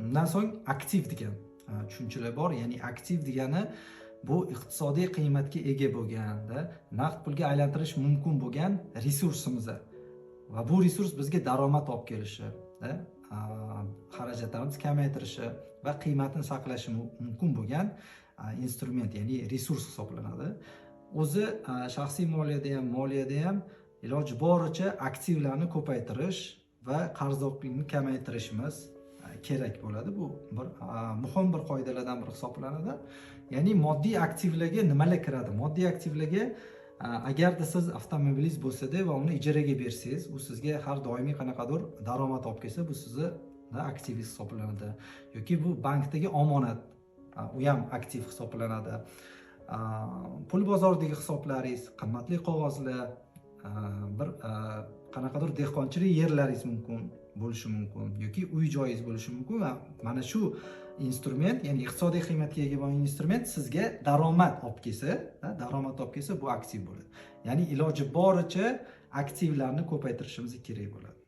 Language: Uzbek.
Undan so'ng aktiv degan tushunchalar bor. Ya'ni aktiv degani bu iqtisodiy qiymatga ega bo'lganda naqd pulga aylantirish mumkin bo'lgan resursimiz va bu resurs bizga daromad olib kelishi, xarajatlarimizni kamaytirishi va qiymatini saqlashi mumkin bo'lgan instrument, ya'ni resurs hisoblanadi. O'zi shaxsiy moliyada ham iloji boricha aktivlarni ko'paytirish va qarzdorlikni kamaytirishimiz kerak bo'ladi. Bu bir muhim bir qoidalardan biri hisoblanadi. Ya'ni moddiy aktivlarga nimalar kiradi? Moddiy aktivlarga agarda siz avtomobilingiz bo'lsa-da va uni ijaraga bersangiz, u sizga har doimiy qanaqadir daromad olib kelsa, bu sizni aktivingiz hisoblanadi. Yoki bu bankdagi omonat, u ham aktiv hisoblanadi. Pul bozoridagi hisoblaringiz, qimmatli qog'ozlar, bir qanaqadir dehqonchilik yerlaringiz mumkin bo'lishi mumkin yoki uy joyingiz bo'lishi mumkin va mana shu instrument, ya'ni iqtisodiy qiymatga ega bo'lgan instrument sizga daromad olib kelsa, bu aktiv bo'ladi. Ya'ni iloji boricha aktivlarni ko'paytirishimiz kerak bo'ladi.